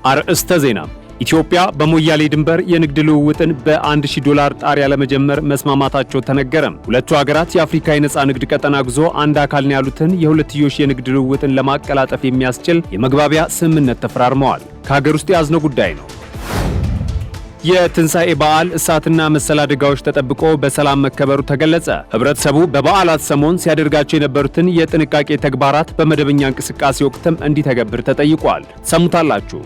አርእስተ ዜና ኢትዮጵያ በሞያሌ ድንበር የንግድ ልውውጥን በ$1000 ጣሪያ ለመጀመር መስማማታቸው ተነገረ። ሁለቱ ሀገራት የአፍሪካ የነጻ ንግድ ቀጠና ጉዞ አንድ አካል ነው ያሉትን የሁለትዮሽ የንግድ ልውውጥን ለማቀላጠፍ የሚያስችል የመግባቢያ ስምምነት ተፈራርመዋል። ከሀገር ውስጥ ያዝነው ጉዳይ ነው። የትንሣኤ በዓል እሳትና መሰል አደጋዎች ተጠብቆ በሰላም መከበሩ ተገለጸ። ህብረተሰቡ በበዓላት ሰሞን ሲያደርጋቸው የነበሩትን የጥንቃቄ ተግባራት በመደበኛ እንቅስቃሴ ወቅትም እንዲተገብር ተጠይቋል። ሰሙታላችሁ።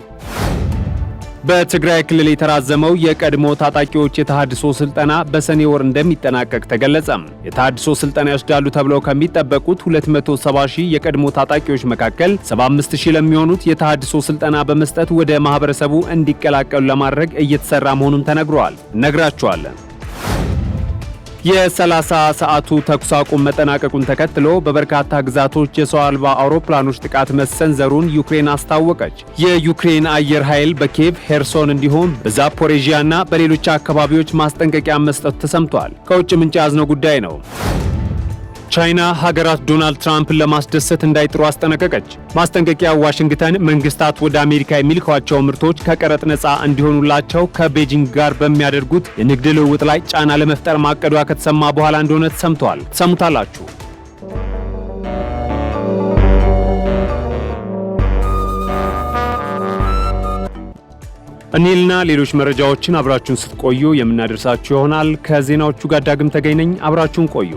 በትግራይ ክልል የተራዘመው የቀድሞ ታጣቂዎች የተሃድሶ ስልጠና በሰኔ ወር እንደሚጠናቀቅ ተገለጸ። የተሃድሶ ስልጠና ይወስዳሉ ተብለው ከሚጠበቁት 270,000 የቀድሞ ታጣቂዎች መካከል 75,000 ለሚሆኑት የተሃድሶ ስልጠና በመስጠት ወደ ማህበረሰቡ እንዲቀላቀሉ ለማድረግ እየተሰራ መሆኑን ተነግሯል። እነግራችኋለን። የ30 ሰዓቱ ተኩስ አቁም መጠናቀቁን ተከትሎ በበርካታ ግዛቶች የሰው አልባ አውሮፕላኖች ጥቃት መሰንዘሩን ዩክሬን አስታወቀች። የዩክሬን አየር ኃይል በኪየቭ፣ ሄርሶን እንዲሁም በዛፖሬዥያና በሌሎች አካባቢዎች ማስጠንቀቂያ መስጠቱ ተሰምቷል። ከውጭ ምንጭ ያዝነው ጉዳይ ነው። ቻይና ሀገራት ዶናልድ ትራምፕን ለማስደሰት እንዳይጥሩ አስጠነቀቀች። ማስጠንቀቂያ ዋሽንግተን መንግስታት ወደ አሜሪካ የሚልኳቸው ምርቶች ከቀረጥ ነፃ እንዲሆኑላቸው ከቤጂንግ ጋር በሚያደርጉት የንግድ ልውውጥ ላይ ጫና ለመፍጠር ማቀዷ ከተሰማ በኋላ እንደሆነ ተሰምቷል። ትሰሙታላችሁ። እኒህና ሌሎች መረጃዎችን አብራችሁን ስትቆዩ የምናደርሳችሁ ይሆናል። ከዜናዎቹ ጋር ዳግም ተገኝ ነኝ። አብራችሁን ቆዩ።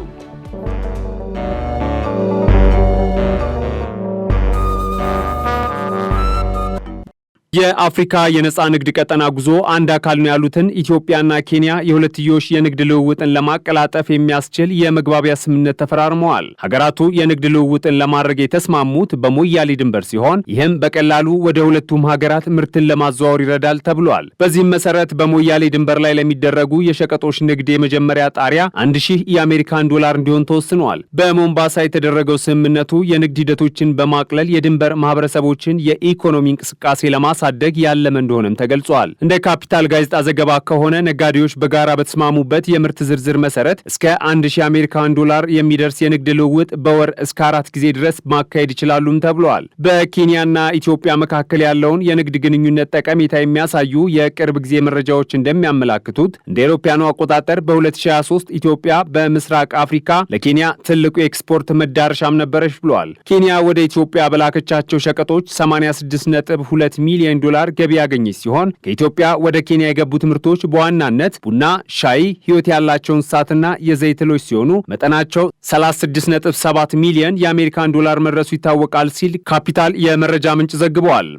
የአፍሪካ የነጻ ንግድ ቀጠና ጉዞ አንድ አካል ነው ያሉትን ኢትዮጵያና ኬንያ የሁለትዮሽ የንግድ ልውውጥን ለማቀላጠፍ የሚያስችል የመግባቢያ ስምምነት ተፈራርመዋል። ሀገራቱ የንግድ ልውውጥን ለማድረግ የተስማሙት በሞያሌ ድንበር ሲሆን ይህም በቀላሉ ወደ ሁለቱም ሀገራት ምርትን ለማዘዋወር ይረዳል ተብሏል። በዚህም መሰረት በሞያሌ ድንበር ላይ ለሚደረጉ የሸቀጦች ንግድ የመጀመሪያ ጣሪያ $1,000 እንዲሆን ተወስኗል። በሞምባሳ የተደረገው ስምምነቱ የንግድ ሂደቶችን በማቅለል የድንበር ማህበረሰቦችን የኢኮኖሚ እንቅስቃሴ ሳደግ ያለመ እንደሆነም ተገልጿል። እንደ ካፒታል ጋዜጣ ዘገባ ከሆነ ነጋዴዎች በጋራ በተስማሙበት የምርት ዝርዝር መሰረት እስከ $1,000 የሚደርስ የንግድ ልውውጥ በወር እስከ 4 ጊዜ ድረስ ማካሄድ ይችላሉም ተብሏል። በኬንያና ኢትዮጵያ መካከል ያለውን የንግድ ግንኙነት ጠቀሜታ የሚያሳዩ የቅርብ ጊዜ መረጃዎች እንደሚያመላክቱት እንደ አውሮፓውያኑ አቆጣጠር በ2023 ኢትዮጵያ በምስራቅ አፍሪካ ለኬንያ ትልቁ የኤክስፖርት መዳረሻም ነበረች ብሏል። ኬንያ ወደ ኢትዮጵያ በላከቻቸው ሸቀጦች $86.2 ሚሊዮን ገቢ ያገኘች ሲሆን ከኢትዮጵያ ወደ ኬንያ የገቡት ምርቶች በዋናነት ቡና፣ ሻይ፣ ህይወት ያላቸው እንስሳትና የዘይት እህሎች ሲሆኑ መጠናቸው $36.7 ሚሊዮን የአሜሪካን ዶላር መድረሱ ይታወቃል ሲል ካፒታል የመረጃ ምንጭ ዘግቧል።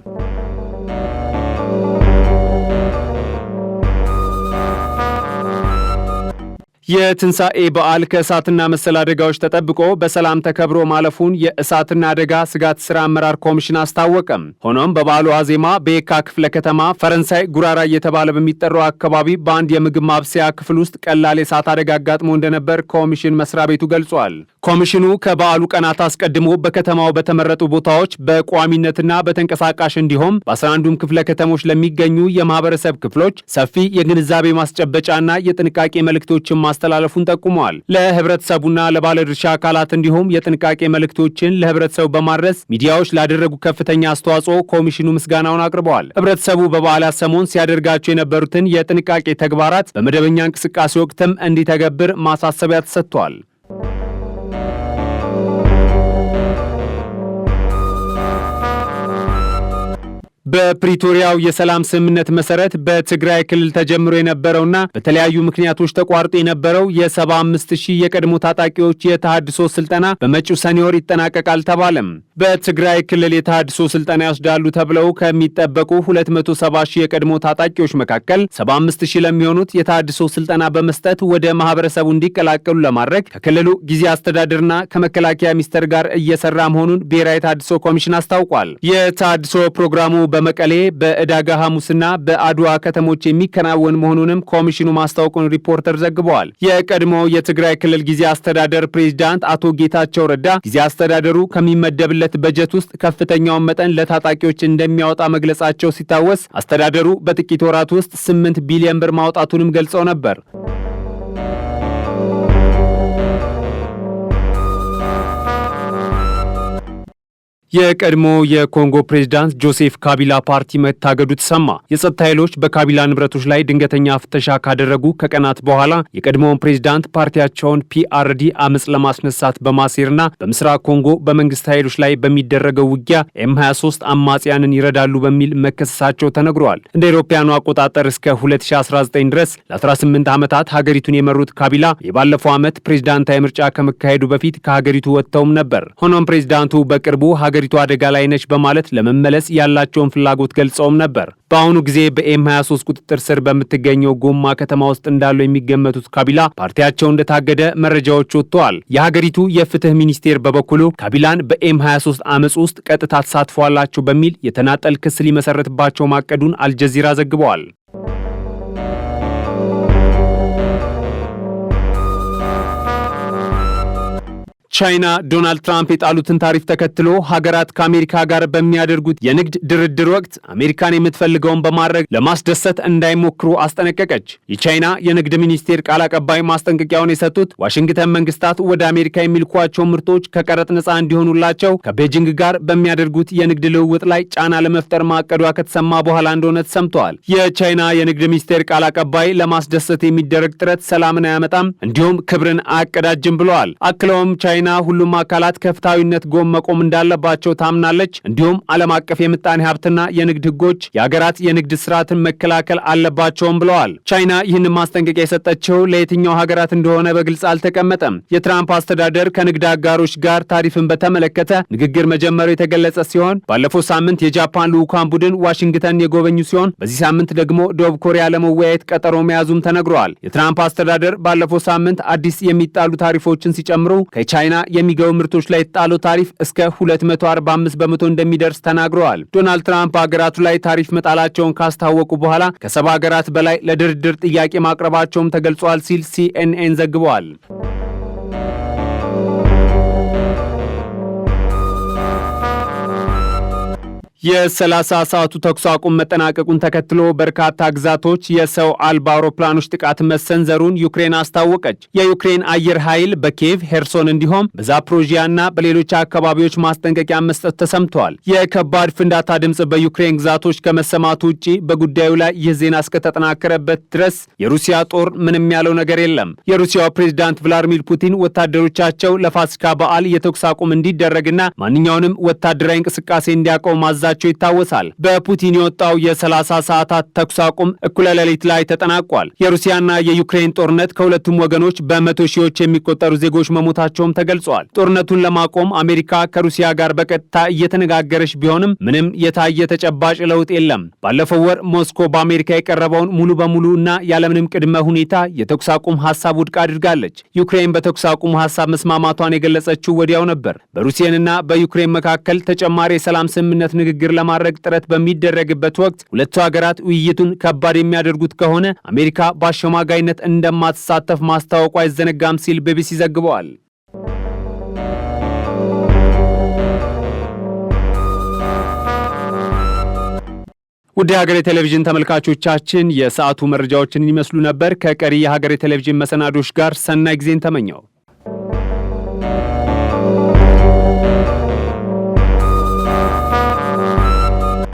የትንሣኤ በዓል ከእሳትና መሰል አደጋዎች ተጠብቆ በሰላም ተከብሮ ማለፉን የእሳትና አደጋ ስጋት ሥራ አመራር ኮሚሽን አስታወቀም። ሆኖም በበዓሉ ዋዜማ በየካ ክፍለ ከተማ ፈረንሳይ ጉራራ እየተባለ በሚጠራው አካባቢ በአንድ የምግብ ማብሰያ ክፍል ውስጥ ቀላል የእሳት አደጋ አጋጥሞ እንደነበር ኮሚሽን መስሪያ ቤቱ ገልጿል። ኮሚሽኑ ከበዓሉ ቀናት አስቀድሞ በከተማው በተመረጡ ቦታዎች በቋሚነትና በተንቀሳቃሽ እንዲሁም በ11ዱም ክፍለ ከተሞች ለሚገኙ የማህበረሰብ ክፍሎች ሰፊ የግንዛቤ ማስጨበጫና የጥንቃቄ መልእክቶችን ማስተላለፉን ጠቁመዋል። ለህብረተሰቡና ለባለድርሻ አካላት እንዲሁም የጥንቃቄ መልእክቶችን ለህብረተሰቡ በማድረስ ሚዲያዎች ላደረጉ ከፍተኛ አስተዋጽኦ ኮሚሽኑ ምስጋናውን አቅርበዋል። ህብረተሰቡ በበዓላት ሰሞን ሲያደርጋቸው የነበሩትን የጥንቃቄ ተግባራት በመደበኛ እንቅስቃሴ ወቅትም እንዲተገብር ማሳሰቢያ ተሰጥቷል። በፕሪቶሪያው የሰላም ስምምነት መሰረት በትግራይ ክልል ተጀምሮ የነበረውና በተለያዩ ምክንያቶች ተቋርጦ የነበረው የ75,000 የቀድሞ ታጣቂዎች የተሃድሶ ስልጠና በመጪው ሰኔ ወር ይጠናቀቃል ተባለም። በትግራይ ክልል የተሃድሶ ስልጠና ይወስዳሉ ተብለው ከሚጠበቁ 270,000 የቀድሞ ታጣቂዎች መካከል 75,000 ለሚሆኑት የተሃድሶ ስልጠና በመስጠት ወደ ማህበረሰቡ እንዲቀላቀሉ ለማድረግ ከክልሉ ጊዜ አስተዳደርና ከመከላከያ ሚኒስቴር ጋር እየሰራ መሆኑን ብሔራዊ የተሃድሶ ኮሚሽን አስታውቋል። የተሃድሶ ፕሮግራሙ በመቀሌ በዕዳጋ ሐሙስና በአድዋ ከተሞች የሚከናወን መሆኑንም ኮሚሽኑ ማስታወቁን ሪፖርተር ዘግበዋል። የቀድሞ የትግራይ ክልል ጊዜ አስተዳደር ፕሬዝዳንት አቶ ጌታቸው ረዳ ጊዜ አስተዳደሩ ከሚመደብለት በጀት ውስጥ ከፍተኛውን መጠን ለታጣቂዎች እንደሚያወጣ መግለጻቸው ሲታወስ አስተዳደሩ በጥቂት ወራት ውስጥ 8 ቢሊዮን ብር ማውጣቱንም ገልጸው ነበር። የቀድሞ የኮንጎ ፕሬዝዳንት ጆሴፍ ካቢላ ፓርቲ መታገዱ ተሰማ። የጸጥታ ኃይሎች በካቢላ ንብረቶች ላይ ድንገተኛ ፍተሻ ካደረጉ ከቀናት በኋላ የቀድሞውን ፕሬዝዳንት ፓርቲያቸውን ፒአርዲ አመጽ ለማስነሳት በማሴርና በምስራቅ ኮንጎ በመንግስት ኃይሎች ላይ በሚደረገው ውጊያ ኤም23 አማጽያንን ይረዳሉ በሚል መከሰሳቸው ተነግሯል። እንደ አውሮፓውያኑ አቆጣጠር እስከ 2019 ድረስ ለ18 ዓመታት ሀገሪቱን የመሩት ካቢላ የባለፈው ዓመት ፕሬዝዳንታዊ ምርጫ ከመካሄዱ በፊት ከሀገሪቱ ወጥተውም ነበር። ሆኖም ፕሬዝዳንቱ በቅርቡ ሀገሪቱ አደጋ ላይ ነች በማለት ለመመለስ ያላቸውን ፍላጎት ገልጸውም ነበር። በአሁኑ ጊዜ በኤም23 ቁጥጥር ስር በምትገኘው ጎማ ከተማ ውስጥ እንዳሉ የሚገመቱት ካቢላ ፓርቲያቸው እንደታገደ መረጃዎች ወጥተዋል። የሀገሪቱ የፍትህ ሚኒስቴር በበኩሉ ካቢላን በኤም23 አመጽ ውስጥ ቀጥታ ተሳትፏላቸው በሚል የተናጠል ክስ ሊመሰረትባቸው ማቀዱን አልጀዚራ ዘግበዋል። ቻይና ዶናልድ ትራምፕ የጣሉትን ታሪፍ ተከትሎ ሀገራት ከአሜሪካ ጋር በሚያደርጉት የንግድ ድርድር ወቅት አሜሪካን የምትፈልገውን በማድረግ ለማስደሰት እንዳይሞክሩ አስጠነቀቀች። የቻይና የንግድ ሚኒስቴር ቃል አቀባይ ማስጠንቀቂያውን የሰጡት ዋሽንግተን መንግስታት ወደ አሜሪካ የሚልኳቸው ምርቶች ከቀረጥ ነጻ እንዲሆኑላቸው ከቤጂንግ ጋር በሚያደርጉት የንግድ ልውውጥ ላይ ጫና ለመፍጠር ማቀዷ ከተሰማ በኋላ እንደሆነ ተሰምተዋል። የቻይና የንግድ ሚኒስቴር ቃል አቀባይ ለማስደሰት የሚደረግ ጥረት ሰላምን አያመጣም፣ እንዲሁም ክብርን አያቀዳጅም ብለዋል። አክለውም ቻይና ሁሉም አካላት ከፍትሃዊነት ጎን መቆም እንዳለባቸው ታምናለች። እንዲሁም ዓለም አቀፍ የምጣኔ ሀብትና የንግድ ህጎች የሀገራት የንግድ ስርዓትን መከላከል አለባቸውም ብለዋል። ቻይና ይህንን ማስጠንቀቂያ የሰጠችው ለየትኛው ሀገራት እንደሆነ በግልጽ አልተቀመጠም። የትራምፕ አስተዳደር ከንግድ አጋሮች ጋር ታሪፍን በተመለከተ ንግግር መጀመሩ የተገለጸ ሲሆን ባለፈው ሳምንት የጃፓን ልዑካን ቡድን ዋሽንግተን የጎበኙ ሲሆን በዚህ ሳምንት ደግሞ ደቡብ ኮሪያ ለመወያየት ቀጠሮ መያዙም ተነግሯል። የትራምፕ አስተዳደር ባለፈው ሳምንት አዲስ የሚጣሉ ታሪፎችን ሲጨምሩ ከቻይና የሚገቡ ምርቶች ላይ የተጣለው ታሪፍ እስከ 245 በመቶ እንደሚደርስ ተናግረዋል። ዶናልድ ትራምፕ ሀገራቱ ላይ ታሪፍ መጣላቸውን ካስታወቁ በኋላ ከ70 ሀገራት በላይ ለድርድር ጥያቄ ማቅረባቸውም ተገልጿል ሲል ሲኤንኤን ዘግቧል። የ30 ሰዓቱ ተኩስ አቁም መጠናቀቁን ተከትሎ በርካታ ግዛቶች የሰው አልባ አውሮፕላኖች ጥቃት መሰንዘሩን ዩክሬን አስታወቀች። የዩክሬን አየር ኃይል በኪየቭ፣ ሄርሶን እንዲሁም በዛፕሮዥያና በሌሎች አካባቢዎች ማስጠንቀቂያ መስጠት ተሰምተዋል። የከባድ ፍንዳታ ድምፅ በዩክሬን ግዛቶች ከመሰማቱ ውጪ በጉዳዩ ላይ ይህ ዜና እስከተጠናከረበት ድረስ የሩሲያ ጦር ምንም ያለው ነገር የለም። የሩሲያው ፕሬዝዳንት ቭላዲሚር ፑቲን ወታደሮቻቸው ለፋሲካ በዓል የተኩስ አቁም እንዲደረግና ማንኛውንም ወታደራዊ እንቅስቃሴ እንዲያቆሙ ማዛ ይታወሳል። በፑቲን የወጣው የ30 ሰዓታት ተኩስ አቁም እኩለ ሌሊት ላይ ተጠናቋል። የሩሲያና የዩክሬን ጦርነት ከሁለቱም ወገኖች በመቶ ሺዎች የሚቆጠሩ ዜጎች መሞታቸውም ተገልጿል። ጦርነቱን ለማቆም አሜሪካ ከሩሲያ ጋር በቀጥታ እየተነጋገረች ቢሆንም ምንም የታየ ተጨባጭ ለውጥ የለም። ባለፈው ወር ሞስኮ በአሜሪካ የቀረበውን ሙሉ በሙሉ እና ያለምንም ቅድመ ሁኔታ የተኩስ አቁም ሀሳብ ውድቅ አድርጋለች። ዩክሬን በተኩስ አቁም ሀሳብ መስማማቷን የገለጸችው ወዲያው ነበር። በሩሲያና በዩክሬን መካከል ተጨማሪ የሰላም ስምምነት ንግግር ለማድረግ ጥረት በሚደረግበት ወቅት ሁለቱ ሀገራት ውይይቱን ከባድ የሚያደርጉት ከሆነ አሜሪካ በአሸማጋይነት እንደማትሳተፍ ማስታወቁ አይዘነጋም ሲል ቢቢሲ ዘግበዋል። ውድ የሀገሬ ቴሌቪዥን ተመልካቾቻችን የሰዓቱ መረጃዎችን ይመስሉ ነበር። ከቀሪ የሀገሬ ቴሌቪዥን መሰናዶች ጋር ሰናይ ጊዜን ተመኘው።